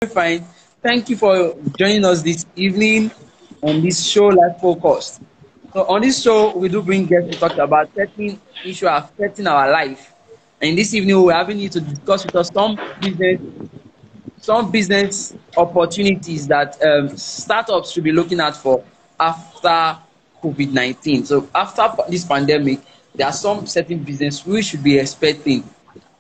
fine. Thank you for joining us this evening on this show, Life Focused. So, on this show, we do bring guests to talk about certain issues affecting our life. And this evening, we're having you to discuss with us some business opportunities that startups should be looking at for after COVID-19. So, after this pandemic, there are some certain business we should be expecting.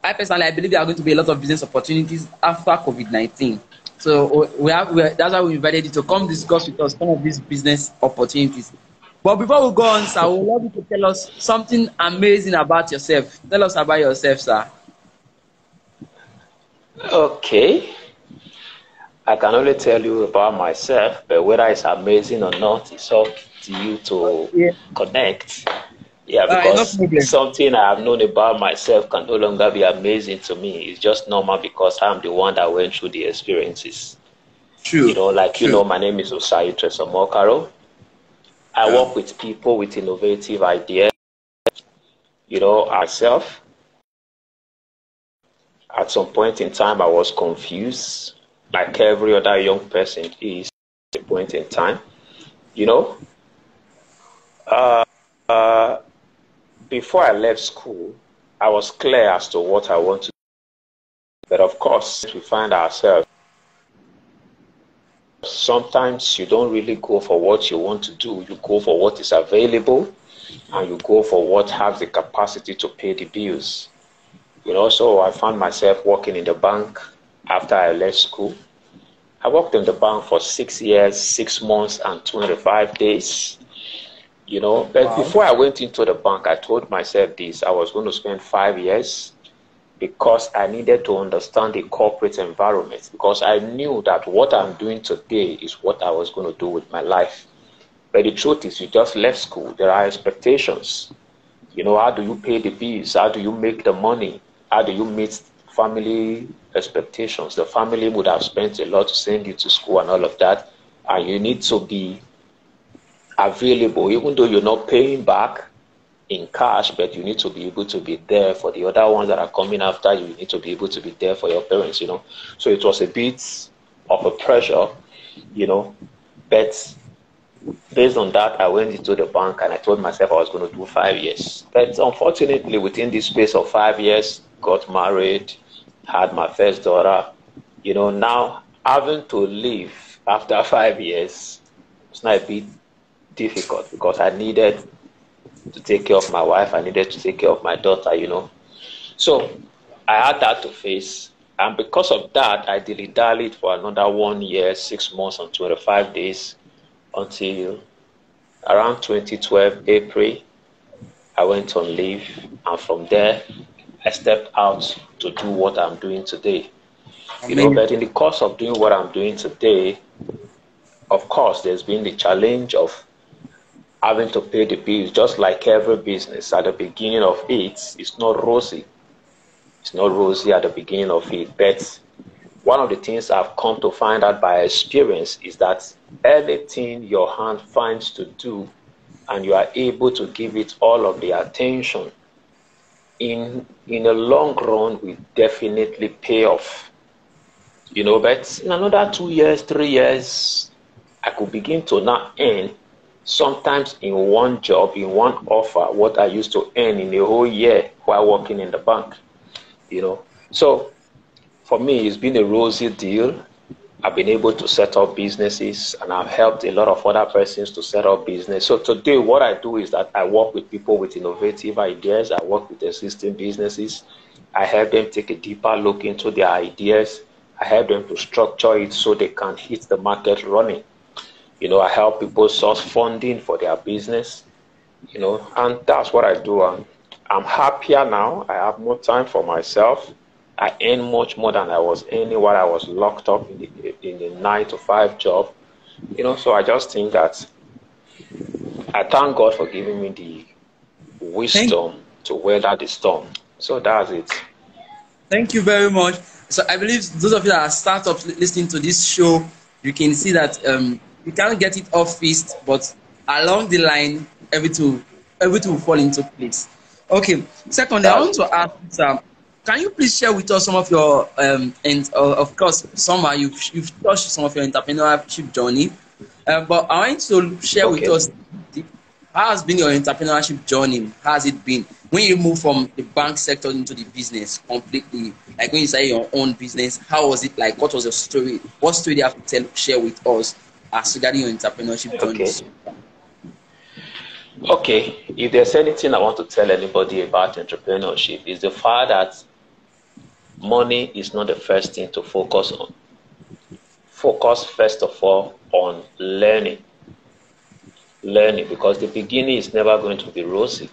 I personally, I believe there are going to be a lot of business opportunities after COVID-19. So that's why we invited you to come discuss with us some of these business opportunities. But before we go on, sir, we would love you to tell us something amazing about yourself. Tell us about yourself, sir. Okay, I can only tell you about myself, but whether it's amazing or not, it's up to you to Yeah. connect. Yeah, All right, no because problem. something I have known about myself can no longer be amazing to me. It's just normal because I'm the one that went through the experiences. True. True. My name is Osai Tresomokaro. I Yeah. work with people with innovative ideas. Myself, at some point in time, I was confused, like every other young person is at a point in time. You know, uh, uh, before I left school, I was clear as to what I want to do. But of course, we find ourselves, sometimes you don't really go for what you want to do. You go for what is available and you go for what has the capacity to pay the bills. So I found myself working in the bank after I left school. I worked in the bank for 6 years, 6 months, and 25 days. But Wow. before I went into the bank, I told myself this: I was going to spend 5 years because I needed to understand the corporate environment, because I knew that what I'm doing today is what I was going to do with my life. But the truth is, you just left school. There are expectations. How do you pay the bills? How do you make the money? How do you meet family expectations? The family would have spent a lot to send you to school and all of that. And you need to be available, even though you're not paying back in cash, but you need to be able to be there for the other ones that are coming after you. You need to be able to be there for your parents. So it was a bit of a pressure, you know. But based on that, I went into the bank and I told myself I was going to do 5 years. But unfortunately, within this space of 5 years, got married, had my first daughter. Now having to leave after 5 years, it's not a bit difficult because I needed to take care of my wife. I needed to take care of my daughter. So I had that to face. And because of that, I dilly-dallied for another 1 year, 6 months, and 25 days until around 2012, April, I went on leave. And from there, I stepped out to do what I'm doing today. Amazing. But in the course of doing what I'm doing today, of course, there's been the challenge of having to pay the bills. Just like every business, at the beginning of it, it's not rosy. It's not rosy at the beginning of it. But one of the things I've come to find out by experience is that anything your hand finds to do and you are able to give it all of the attention, in a long run will definitely pay off. But in another 2 years, 3 years, I could begin to now earn, sometimes in one job, in one offer, what I used to earn in a whole year while working in the bank. So for me, it's been a rosy deal. I've been able to set up businesses and I've helped a lot of other persons to set up business. So today what I do is that I work with people with innovative ideas. I work with existing businesses. I help them take a deeper look into their ideas. I help them to structure it so they can hit the market running. I help people source funding for their business, and that's what I do. I'm happier now. I have more time for myself. I earn much more than I was earning while I was locked up in the 9 to 5 job. So I just think that I thank God for giving me the Thank wisdom to weather the storm. So that's it. Thank you very much. So I believe those of you that are startups listening to this show, you can see that you can't get it off fist, but along the line, everything will fall into place. Okay. Secondly, I That's want it. to ask, sir, can you please share with us some of your and of course somehow you've touched some of your entrepreneurship journey, but I want you to share with Okay. us how has been your entrepreneurship journey? How has it been when you move from the bank sector into the business completely? Like when you started your own business, how was it like? What was your story? What story do you have to share with us as regarding your entrepreneurship journey? Okay. Okay. If there's anything I want to tell anybody about entrepreneurship, is the fact that money is not the first thing to focus on. Focus first of all on learning. Learning, because the beginning is never going to be rosy.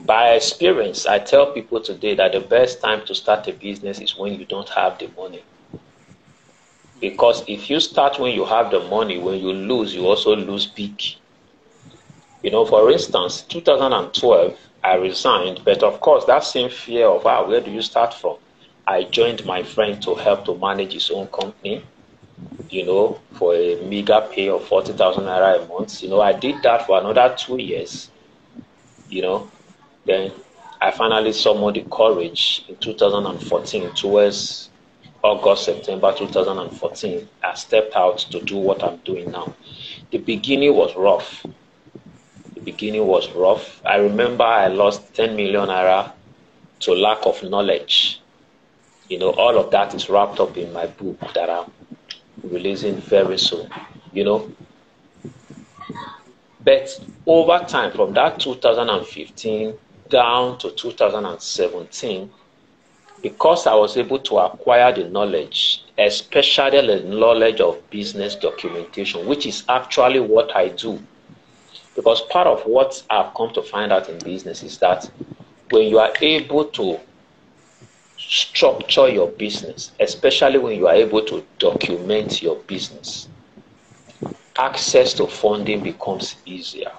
By experience, I tell people today that the best time to start a business is when you don't have the money. Because if you start when you have the money, when you lose, you also lose big. You know, for instance, 2012, I resigned, but of course, that same fear of, where do you start from? I joined my friend to help to manage his own company, you know, for a meager pay of 40,000 naira a month. You know, I did that for another 2 years, you know. Then I finally summoned the courage in 2014, towards August, September 2014. I stepped out to do what I'm doing now. The beginning was rough. The beginning was rough. I remember I lost 10 million naira to lack of knowledge. You know, all of that is wrapped up in my book that I'm releasing very soon, you know. But over time, from that 2015 down to 2017, because I was able to acquire the knowledge, especially the knowledge of business documentation, which is actually what I do. Because part of what I've come to find out in business is that when you are able to structure your business, especially when you are able to document your business, access to funding becomes easier.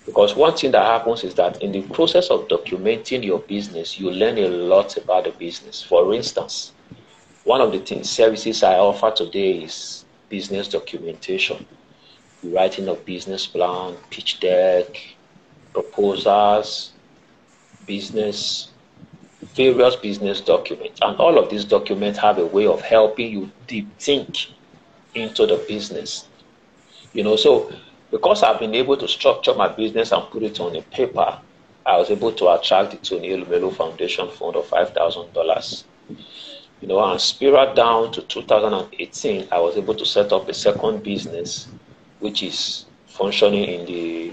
Because one thing that happens is that in the process of documenting your business, you learn a lot about the business. For instance, one of the services I offer today is business documentation. Writing a business plan, pitch deck, proposals, various business documents. And all of these documents have a way of helping you deep think into the business. You know, so because I've been able to structure my business and put it on a paper, I was able to attract the Tony Elumelu Foundation Fund of $5,000. You know, and spiral down to 2018, I was able to set up a second business, which is functioning in the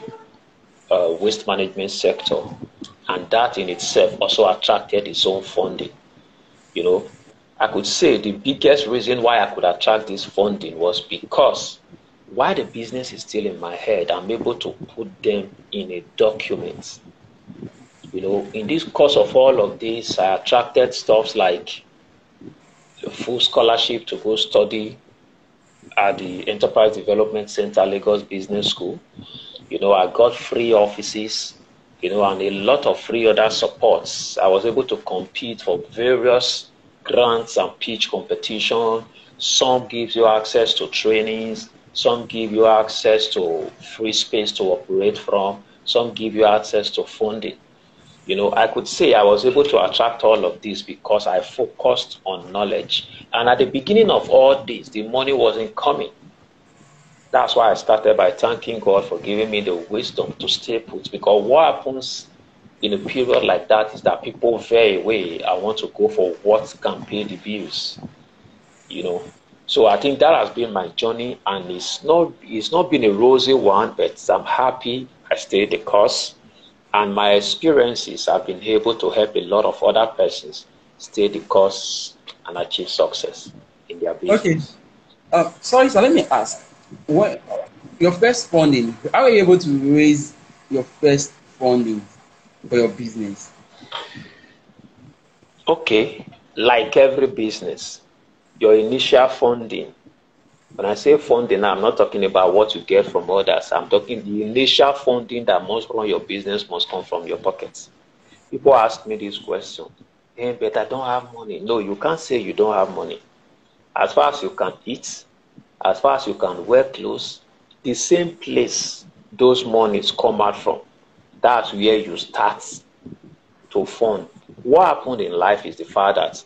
waste management sector. And that in itself also attracted its own funding. You know, I could say the biggest reason why I could attract this funding was because while the business is still in my head, I'm able to put them in a document. You know, in this course of all of this, I attracted stuff like a full scholarship to go study at the Enterprise Development Center, Lagos Business School. You know, I got free offices, you know, and a lot of free other supports. I was able to compete for various grants and pitch competition. Some gives you access to trainings. Some give you access to free space to operate from. Some give you access to funding. You know, I could say I was able to attract all of this because I focused on knowledge. And at the beginning of all this, the money wasn't coming. That's why I started by thanking God for giving me the wisdom to stay put. Because what happens in a period like that is that people veer away and want to go for what can pay the bills. You know, so I think that has been my journey, and it's not been a rosy one, but I'm happy I stayed the course. And my experiences have been able to help a lot of other persons stay the course and achieve success in their business. Okay. Sorry, so let me ask. What your first funding? How were you able to raise your first funding for your business? Okay, like every business, your initial funding. When I say funding, I'm not talking about what you get from others. I'm talking the initial funding that must run your business must come from your pockets. People ask me this question, hey, but I don't have money. No, you can't say you don't have money. As far as you can eat, as far as you can wear clothes, the same place those monies come out from, that's where you start to fund What happened in life is the fact that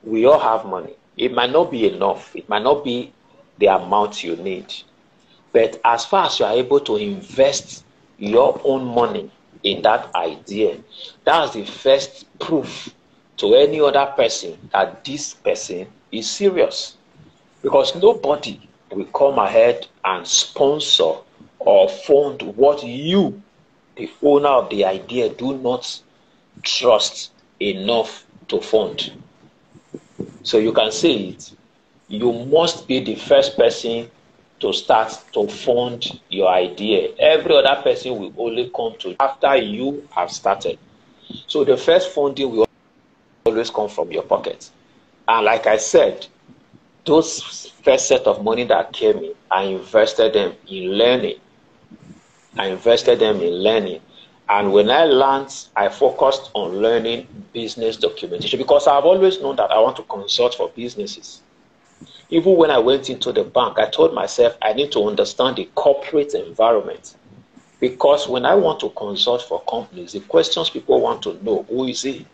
we all have money. It might not be enough. It might not be the amount you need. But as far as you are able to invest your own money in that idea, that's the first proof to any other person that this person is serious. Because nobody will come ahead and sponsor or fund what you, the owner of the idea, do not trust enough to fund. So you can say it. You must be the first person to start to fund your idea. Every other person will only come to after you have started. So the first funding will always come from your pocket. And like I said, those first set of money that came in, I invested them in learning. And when I learned, I focused on learning business documentation because I've always known that I want to consult for businesses. Even when I went into the bank, I told myself I need to understand the corporate environment. Because when I want to consult for companies, the questions people want to know: who is he?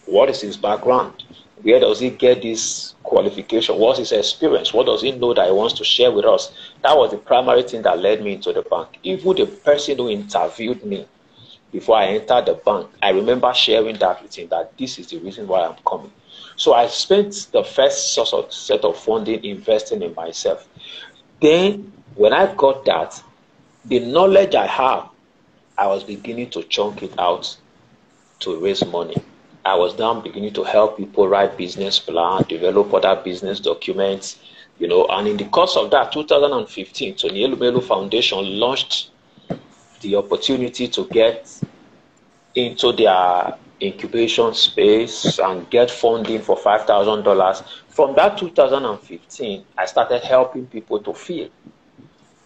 What is his background? Where does he get this qualification? What's his experience? What does he know that he wants to share with us? That was the primary thing that led me into the bank. Even the person who interviewed me before I entered the bank, I remember sharing that with him, that this is the reason why I'm coming. So I spent the first set of funding investing in myself. Then when I got that, the knowledge I have, I was beginning to chunk it out to raise money. I was now beginning to help people write business plan, develop other business documents, and in the course of that, 2015, Tony Elumelu Foundation launched the opportunity to get into their incubation space and get funding for $5,000. From that 2015, I started helping people to fill.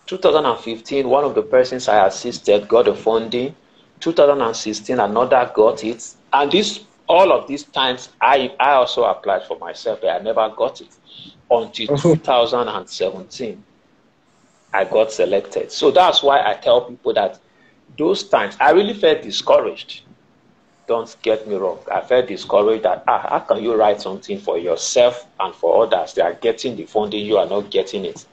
2015, one of the persons I assisted got the funding. 2016, another got it. And all of these times, I also applied for myself, but I never got it. Until 2017, I got selected. So that's why I tell people that those times, I really felt discouraged. Don't get me wrong. I felt discouraged that, how can you write something for yourself and for others? They are getting the funding, you are not getting it.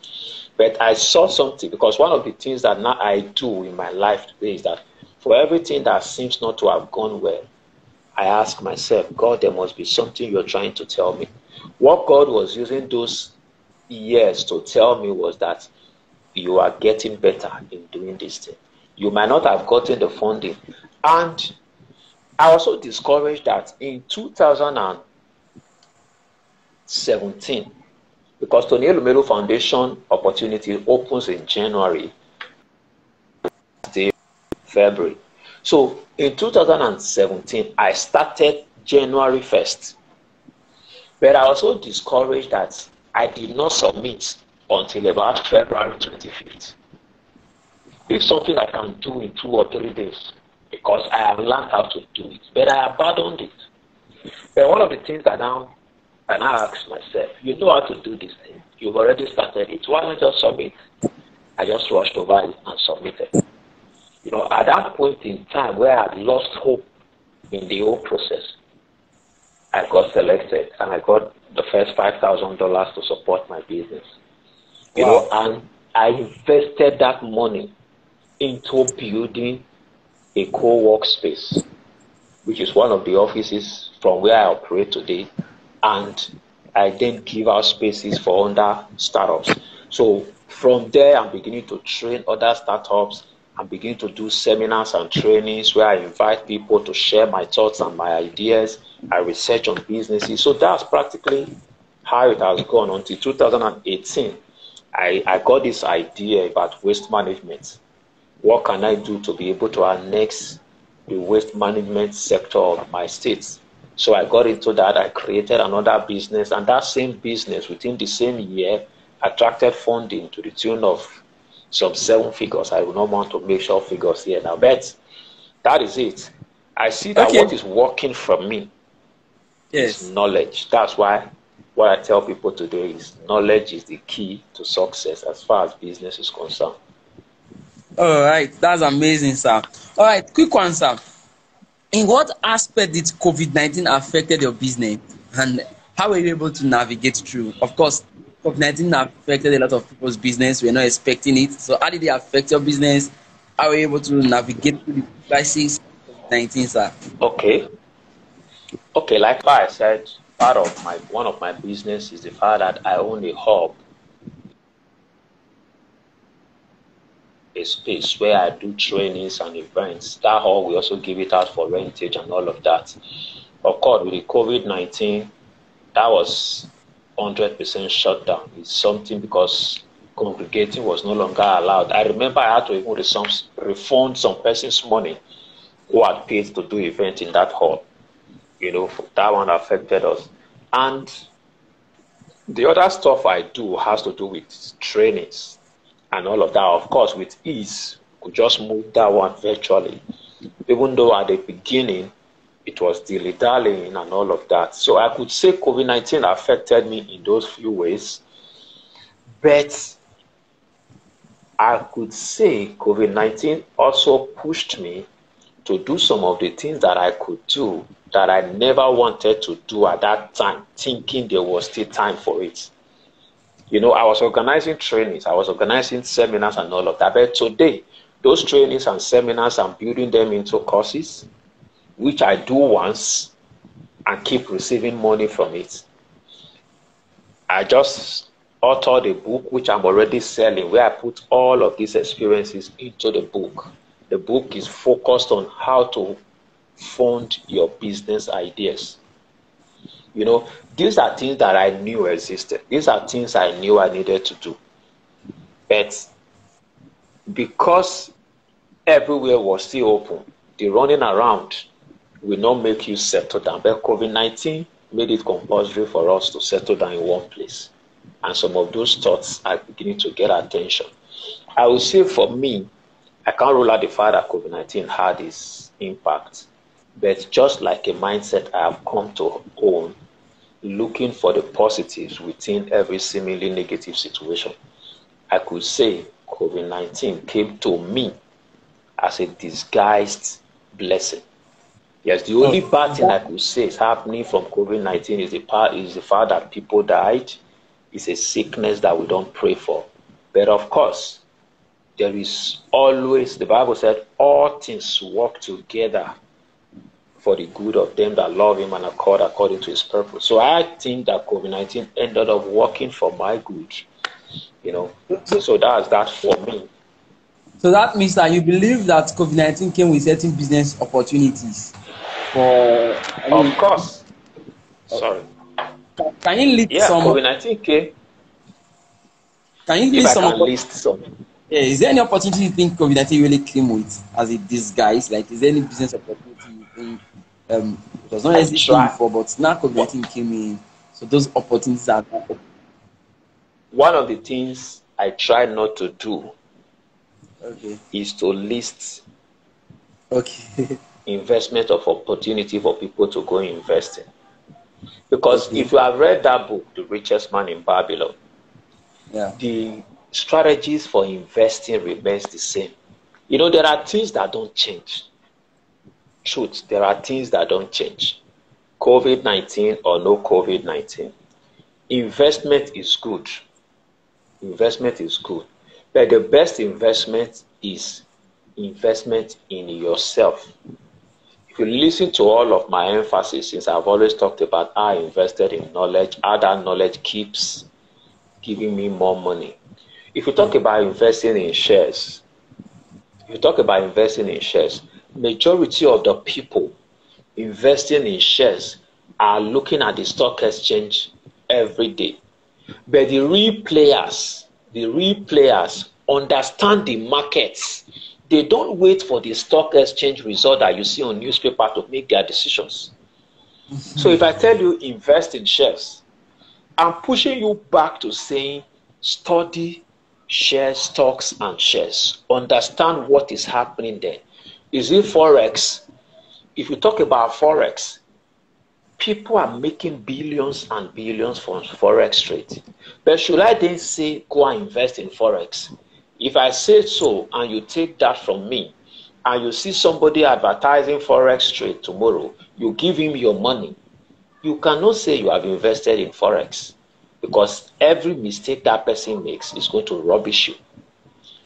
But I saw something, because one of the things that now I do in my life today is that for everything that seems not to have gone well, I ask myself, God, there must be something you're trying to tell me. What God was using those years to tell me was that you are getting better in doing this thing. You might not have gotten the funding. And I also discouraged that in 2017, because Tony Elumelu Foundation opportunity opens in January, February. So in 2017, I started January 1st. But I also discouraged that I did not submit until about February 25th. It's something I can do in 2 or 3 days because I have learned how to do it. But I abandoned it. But one of the things that now, and I asked myself, you know how to do this thing. You've already started it. Why not just submit? I just rushed over it and submitted. At that point in time where I had lost hope in the whole process, I got selected and I got the first $5,000 to support my business. Wow. And I invested that money into building a co-work space, which is one of the offices from where I operate today. And I then give out spaces for other startups. So from there, I'm beginning to train other startups. I'm beginning to do seminars and trainings where I invite people to share my thoughts and my ideas. I research on businesses. So that's practically how it has gone until 2018. I got this idea about waste management. What can I do to be able to annex the waste management sector of my state? So I got into that. I created another business, and that same business within the same year attracted funding to the tune of some 7 figures. I will not want to make sure figures here now, but that is it. I see that what is working for me is knowledge. That's why what I tell people today is knowledge is the key to success as far as business is concerned. All right, that's amazing, sir. All right, quick one, sir. In what aspect did COVID-19 affected your business, and how were you able to navigate through? Of course, COVID-19 affected a lot of people's business. We're not expecting it. So how did it affect your business? How were you able to navigate through the crisis of COVID-19, sir? Okay. Okay, like I said, part of my one of my business is the fact that I own a hub, a space where I do trainings and events. That hall we also give it out for rentage and all of that. Of course, with the COVID-19, that was 100% shut down. It's something because congregating was no longer allowed. I remember I had to even refund some person's money who had paid to do event in that hall. You know, that one affected us. And the other stuff I do has to do with trainings and all of that. Of course, with ease, we could just move that one virtually. Even though at the beginning, it was dilly-dallying and all of that. So I could say COVID-19 affected me in those few ways. But I could say COVID-19 also pushed me to do some of the things that I could do that I never wanted to do at that time, thinking there was still time for it. You know, I was organizing trainings, I was organizing seminars and all of that. But today, those trainings and seminars, I'm building them into courses, which I do once and keep receiving money from it. I just authored a book, which I'm already selling, where I put all of these experiences into the book. The book is focused on how to fund your business ideas. You know, these are things that I knew existed. These are things I knew I needed to do. But because everywhere was still open, the running around will not make you settle down. But COVID-19 made it compulsory for us to settle down in one place. And some of those thoughts are beginning to get attention. I will say for me, I can't rule out the fact that COVID-19 had its impact. But just like a mindset I have come to own, looking for the positives within every seemingly negative situation, I could say COVID-19 came to me as a disguised blessing. Yes, the only bad thing I could say is happening from COVID-19 is the fact that people died. It's a sickness that we don't pray for. But of course, there is always, the Bible said, all things work together for the good of them that love him and accord according to his purpose. So I think that COVID-19 ended up working for my good, you know. So that's that for me. So that means that you believe that COVID-19 came with certain business opportunities for, Of course. Sorry. Can you list some? COVID-19 came. Can you If list I some? can list some. Yeah, is there any opportunity you think COVID-19 really came with as a disguise? Like, is there any business opportunity you think it was not existing before, but now COVID-19 came in, so those opportunities are open? One of the things I try not to do is to list investment of opportunity for people to go invest in. Because if you have read that book, The Richest Man in Babylon, the strategies for investing remains the same. You know, there are things that don't change. Truth, there are things that don't change. COVID-19 or no COVID-19. Investment is good. Investment is good. But the best investment is investment in yourself. If you listen to all of my emphasis, since I've always talked about how I invested in knowledge, how that knowledge keeps giving me more money. If you talk about investing in shares, majority of the people investing in shares are looking at the stock exchange every day. But the real players understand the markets. They don't wait for the stock exchange result that you see on newspaper to make their decisions. So if I tell you invest in shares, I'm pushing you back to saying study shares, stocks and shares. Understand what is happening there. Is it Forex? If you talk about Forex, people are making billions and billions from Forex trade. But should I then say go and invest in Forex? If I say so and you take that from me, and you see somebody advertising forex trade tomorrow, you give him your money, you cannot say you have invested in forex, because every mistake that person makes is going to rubbish you.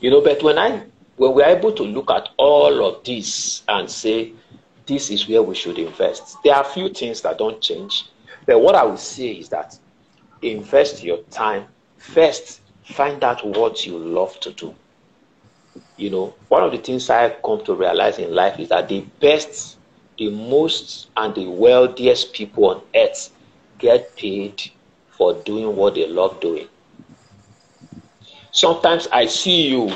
But when we're able to look at all of this and say this is where we should invest, there are a few things that don't change. But what I would say is that invest your time. First, find out what you love to do. One of the things I come to realize in life is that the best, the most, and the wealthiest people on earth get paid for doing what they love doing. Sometimes I see you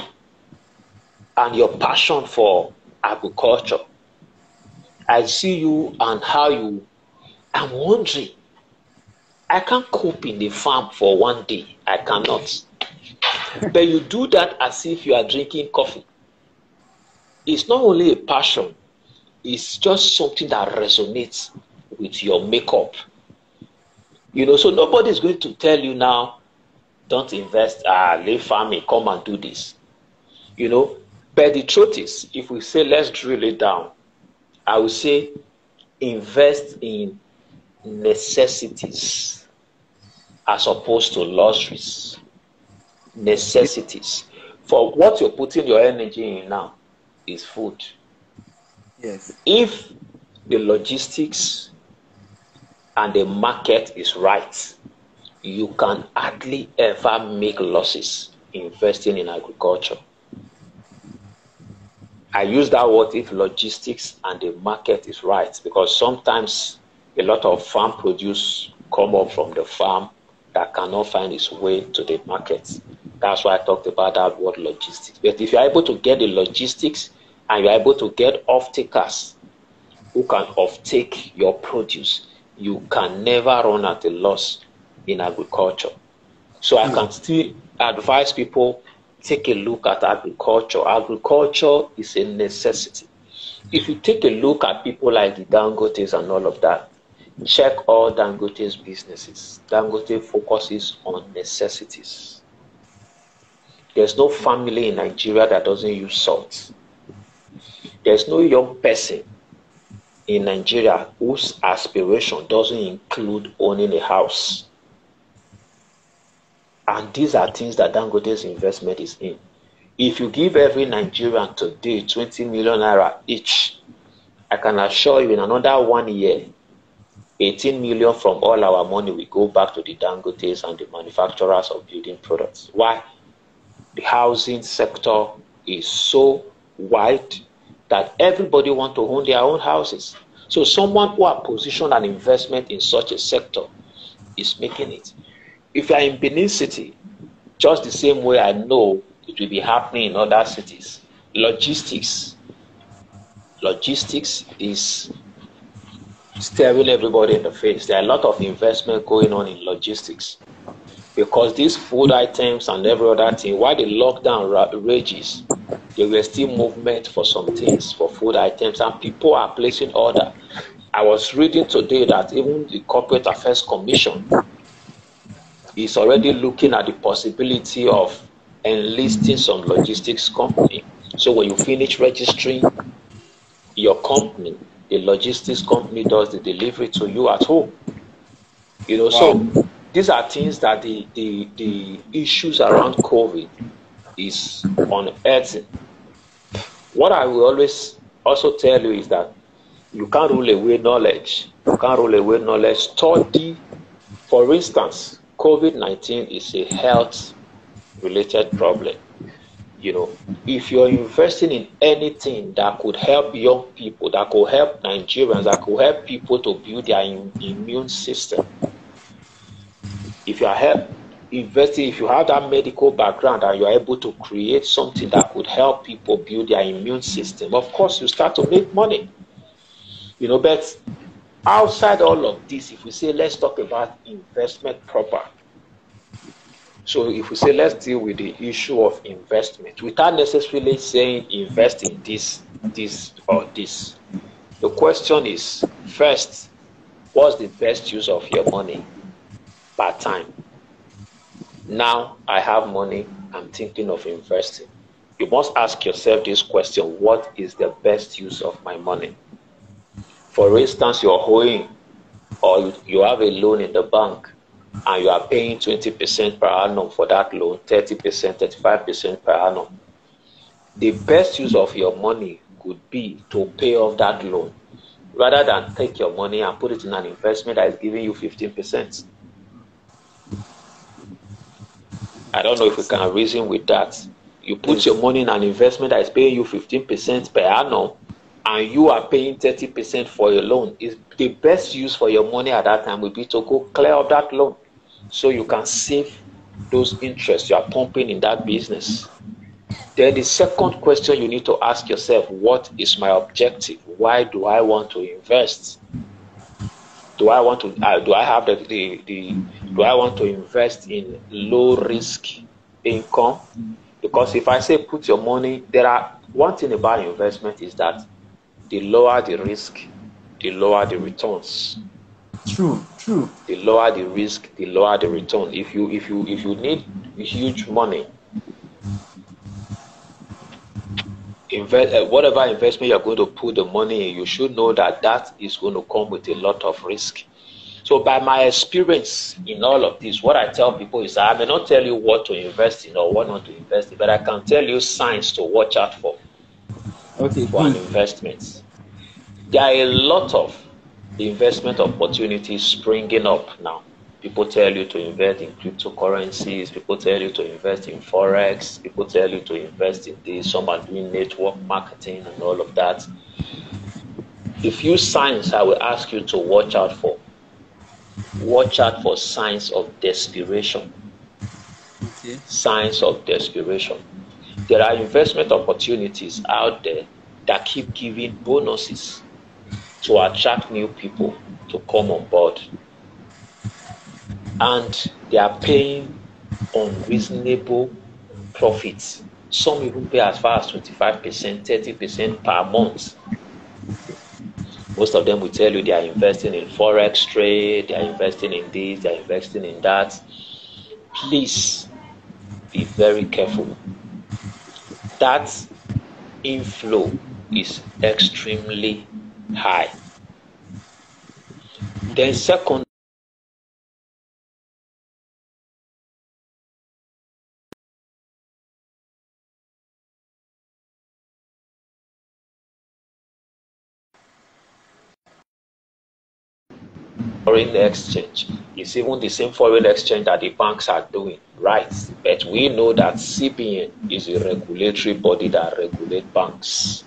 and your passion for agriculture. I see you and how I'm wondering, I can't cope in the farm for one day. I cannot. But you do that as if you are drinking coffee. It's not only a passion, it's just something that resonates with your makeup. So nobody is going to tell you now, don't invest, leave farming, come and do this. But the truth is, if we say let's drill it down, I would say invest in necessities as opposed to luxuries. Necessities. For what you're putting your energy in now is food. Yes. If the logistics and the market is right, you can hardly ever make losses investing in agriculture. I use that word, if logistics and the market is right, because sometimes a lot of farm produce come up from the farm that cannot find its way to the market. That's why I talked about that word, logistics. But if you're able to get the logistics and you're able to get off-takers who can off-take your produce, you can never run at a loss in agriculture. So I can still advise people, take a look at agriculture. Agriculture is a necessity. If you take a look at people like the Dangotes and all of that, check all Dangote's businesses. Dangote focuses on necessities. There's no family in Nigeria that doesn't use salt. There's no young person in Nigeria whose aspiration doesn't include owning a house. And these are things that Dangote's investment is in. If you give every Nigerian today 20 million naira each, I can assure you in another 1 year, 18 million from all our money will go back to the Dangotes and the manufacturers of building products. Why? The housing sector is so wide that everybody wants to own their own houses. So someone who has positioned an investment in such a sector is making it. If you are in Benin City, just the same way I know it will be happening in other cities, logistics is staring everybody in the face. There are a lot of investment going on in logistics because these food items and every other thing, while the lockdown rages, there were still movement for some things, for food items, and people are placing order. I was reading today that even the Corporate Affairs Commission is already looking at the possibility of enlisting some logistics company. So when you finish registering your company, the logistics company does the delivery to you at home. Wow. So these are things that the issues around COVID is unearthing. What I will always also tell you is that you can't rule away knowledge. You can't rule away knowledge. Study, for instance, COVID-19 is a health-related problem. If you're investing in anything that could help young people, that could help Nigerians, that could help people to build their immune system, if you are investing, if you have that medical background and you are able to create something that could help people build their immune system, of course you start to make money. But outside all of this, if we say let's talk about investment proper, so if we say let's deal with the issue of investment without necessarily saying invest in this or this, the question is, first, what's the best use of your money per time? Now I have money, I'm thinking of investing. You must ask yourself this question: what is the best use of my money? For instance, you're owing, or you have a loan in the bank, and you are paying 20% per annum for that loan, 30%, 35% per annum. The best use of your money could be to pay off that loan, rather than take your money and put it in an investment that is giving you 15%. I don't know if we can reason with that. You put Yes. your money in an investment that is paying you 15% per annum, and you are paying 30% for your loan. Is the best use for your money at that time would be to go clear up that loan, so you can save those interests you are pumping in that business. Then the second question you need to ask yourself: what is my objective? Why do I want to invest? Do I want to do I have do I want to invest in low risk income? Because if I say put your money, there are one thing about investment is that the lower the risk, the lower the returns. True. The lower the risk, the lower the return. If you need huge money, whatever investment you're going to put the money in, you should know that that is going to come with a lot of risk. So by my experience in all of this, what I tell people is I may not tell you what to invest in or what not to invest in, but I can tell you signs to watch out for Okay, an good. investment. There are a lot of investment opportunities springing up now. People tell you to invest in cryptocurrencies. People tell you to invest in forex. People tell you to invest in this. Some are doing network marketing and all of that. A few signs I will ask you to watch out for. Watch out for signs of desperation. Okay. Signs of desperation. There are investment opportunities out there that keep giving bonuses to attract new people to come on board. And they are paying unreasonable profits. Some even pay as far as 25%, 30% per month. Most of them will tell you they are investing in forex trade, they are investing in this, they are investing in that. Please be very careful. That inflow is extremely high. Then second, foreign exchange is even the same foreign exchange that the banks are doing, right? But we know that CBN is a regulatory body that regulates banks.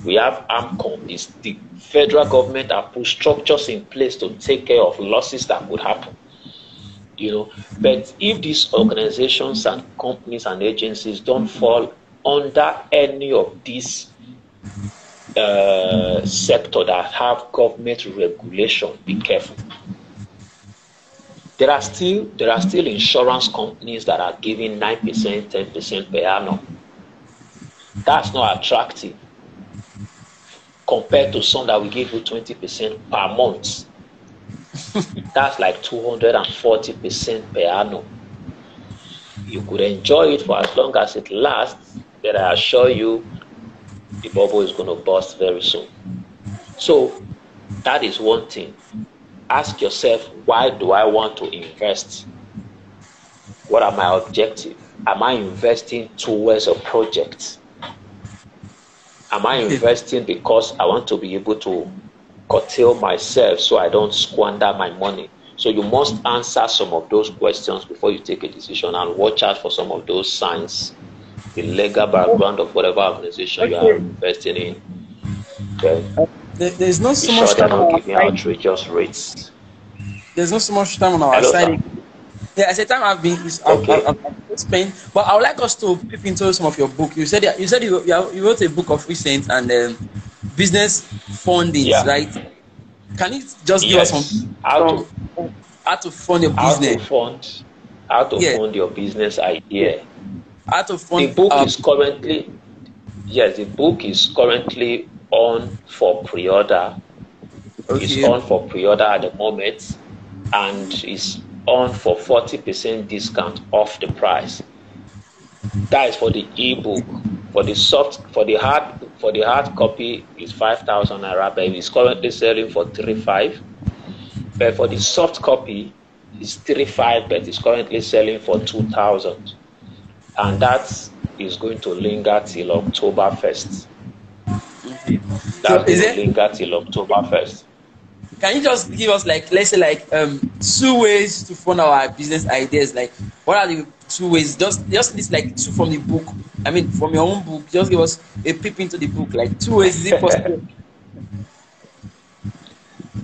We have AMCOM, is the federal government that put structures in place to take care of losses that could happen. But if these organizations and companies and agencies don't fall under any of these sector that have government regulation, be careful. There are still insurance companies that are giving 9%, 10% per annum. That's not attractive compared to some that will give you 20% per month. That's like 240% per annum. You could enjoy it for as long as it lasts, but I assure you the bubble is going to burst very soon. So that is one thing. Ask yourself, why do I want to invest? What are my objectives? Am I investing towards a project? Am I investing because I want to be able to curtail myself so I don't squander my money? So you must answer some of those questions before you take a decision, and watch out for some of those signs, the legal background of whatever organization you are investing in. Okay. There's not Be so sure much they're time on not our giving side. outrageous rates. There's not so much time on our Hello, sir. side. Yeah, I said time Okay. I've spent, but I would like us to peep into some of your book. You said you wrote a book of recent and business fundings, Yeah. right? Can you just give us Yes. some how to fund your How to business? fund how to Yeah, fund your business idea. how to The fund book is currently Yes, the book is currently on for pre-order. It's okay, on for pre-order at the moment, and is on for 40% discount off the price. That is for the ebook. For the hard copy is 5,000 naira, but it's currently selling for 3,500. But for the soft copy, it's 3,500, but it's currently selling for 2,000. And that is going to linger till October 1st. Okay. That's So going is to it? linger till October 1st. Can you just give us, like, let's say, like, 2 ways to fund our business ideas? Like, what are the 2 ways? Just list like two from the book. I mean, from your own book. Just give us a peep into the book. Like 2 ways. Is it possible?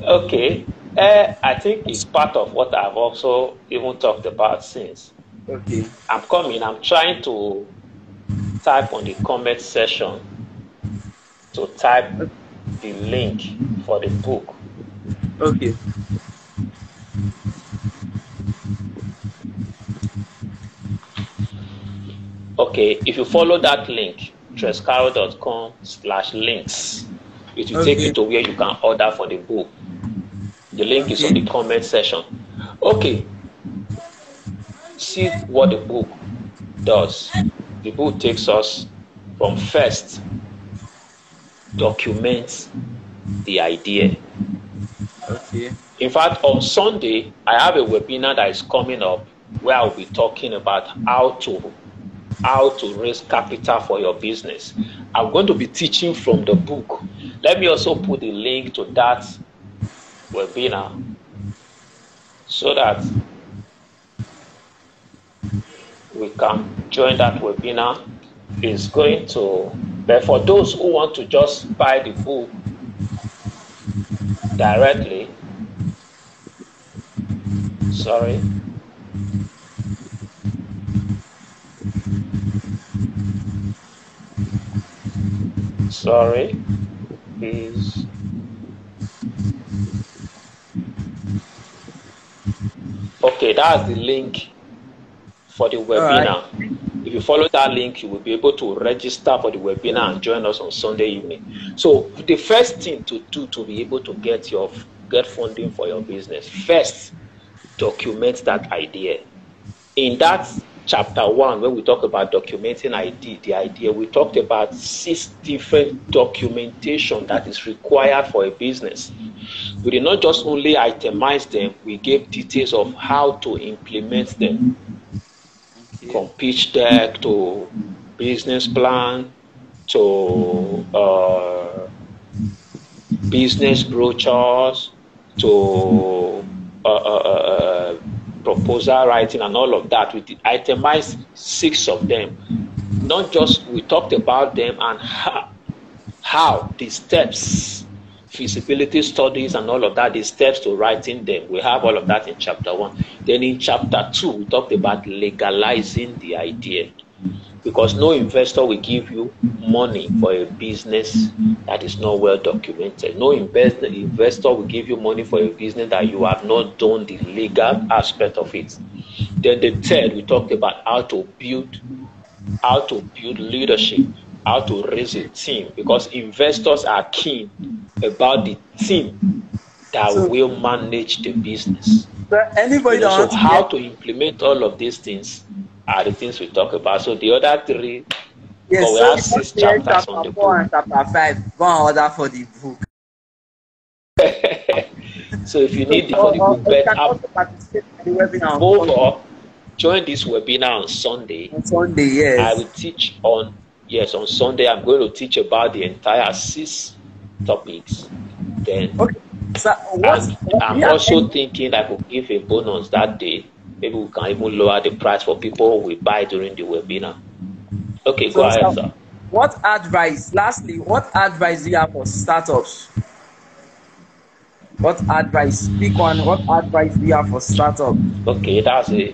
Okay. I think it's part of what I've also even talked about since. Okay. I'm trying to type on the comment section to type the link for the book. Okay. Okay, if you follow that link, trescaro.com/links, it will take you to where you can order for the book. The link is on the comment section. Okay, see what the book does. The book takes us from first, documents the idea. Okay. In fact, on Sunday, I have a webinar that is coming up where I'll be talking about how to raise capital for your business. I'm going to be teaching from the book. Let me also put the link to that webinar so that we can join that webinar. It's going to, but for those who want to just buy the book directly, sorry. Sorry, please. Okay, that's the link for the webinar. Right. If you follow that link, you will be able to register for the webinar and join us on Sunday evening. So the first thing to do to be able to get funding for your business, first, document that idea. In that chapter 1, when we talk about documenting the idea, we talked about 6 different documentation that is required for a business. We did not just only itemize them, we gave details of how to implement them. Okay. From pitch deck to business plan to business brochures to proposal writing and all of that. We itemized 6 of them. Not just we talked about them and how the steps, feasibility studies and all of that, the steps to writing them. We have all of that in chapter 1. Then in chapter 2, we talked about legalizing the idea. Because no investor will give you money for a business that is not well documented. No investor will give you money for a business that you have not done the legal aspect of it. Then the third, we talked about how to build leadership, how to raise a team, because investors are keen about the team that will manage the business. But anybody so how to implement all of these things are the things we talk about. So the other 3, yes, we have 6 chapters on the book. And chapter 5, go and order for the book. So if you need for the book, join this webinar on Sunday. On Sunday, yes. I will teach on Sunday. I'm going to teach about the entire 6 topics. Then, okay. So I'm also thinking I could give a bonus that day. Maybe we can even lower the price for people who will buy during the webinar. Okay, go ahead, sir. What advice do you have for startups? What advice? Pick one. What advice do you have for startups? Okay, that's a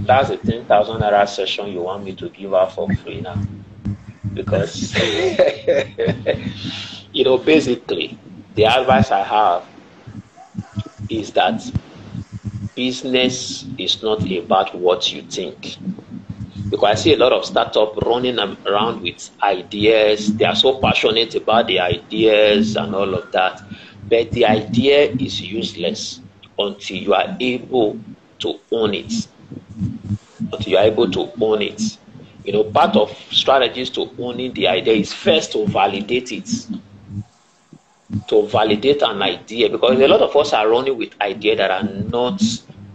10,000 naira session you want me to give out for free now. Because, basically, the advice I have is that business is not about what you think. Because I see a lot of startups running around with ideas. They are so passionate about the ideas and all of that. But the idea is useless until you are able to own it. You know, part of strategies to owning the idea is first to validate it, to validate an idea, because a lot of us are running with ideas that are not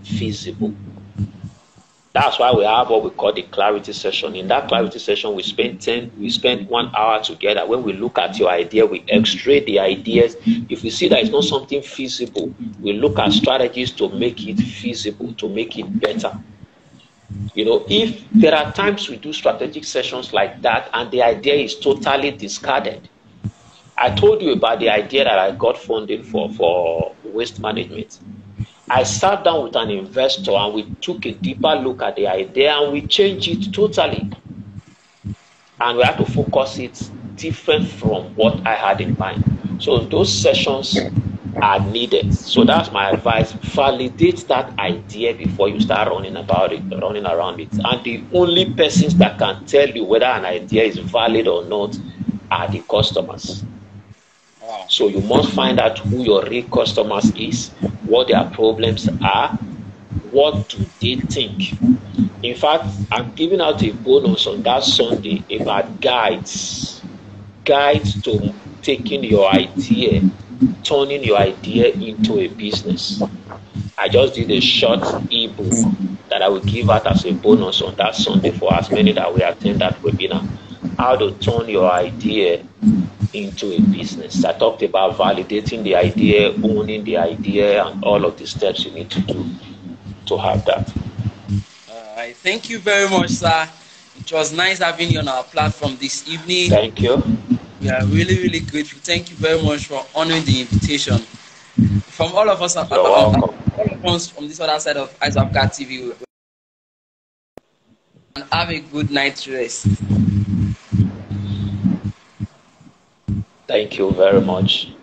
feasible. That's why we have what we call the clarity session. In that clarity session, we spend 1 hour together. When we look at your idea, we x-ray the ideas. If we see that it's not something feasible, we look at strategies to make it feasible, to make it better. You know, if there are times we do strategic sessions like that and the idea is totally discarded. I told you about the idea that I got funding for waste management. I sat down with an investor and we took a deeper look at the idea and we changed it totally. And we had to focus it different from what I had in mind. So those sessions are needed. So that's my advice. Validate that idea before you start running around it. And the only persons that can tell you whether an idea is valid or not are the customers. So you must find out who your real customers is, what their problems are, what do they think. In fact, I'm giving out a bonus on that Sunday about guides to taking your idea, turning your idea into a business. I just did a short ebook that I will give out as a bonus on that Sunday for as many that will attend that webinar. How to turn your idea into a business. I talked about validating the idea, owning the idea, and all of the steps you need to do to have that. All right. Thank you very much, sir. It was nice having you on our platform this evening. Thank you. We are really, really grateful. Thank you very much for honoring the invitation. From all of us, You're welcome. all of us from this other side of Eyes of Cat TV, and have a good night's rest. Thank you very much.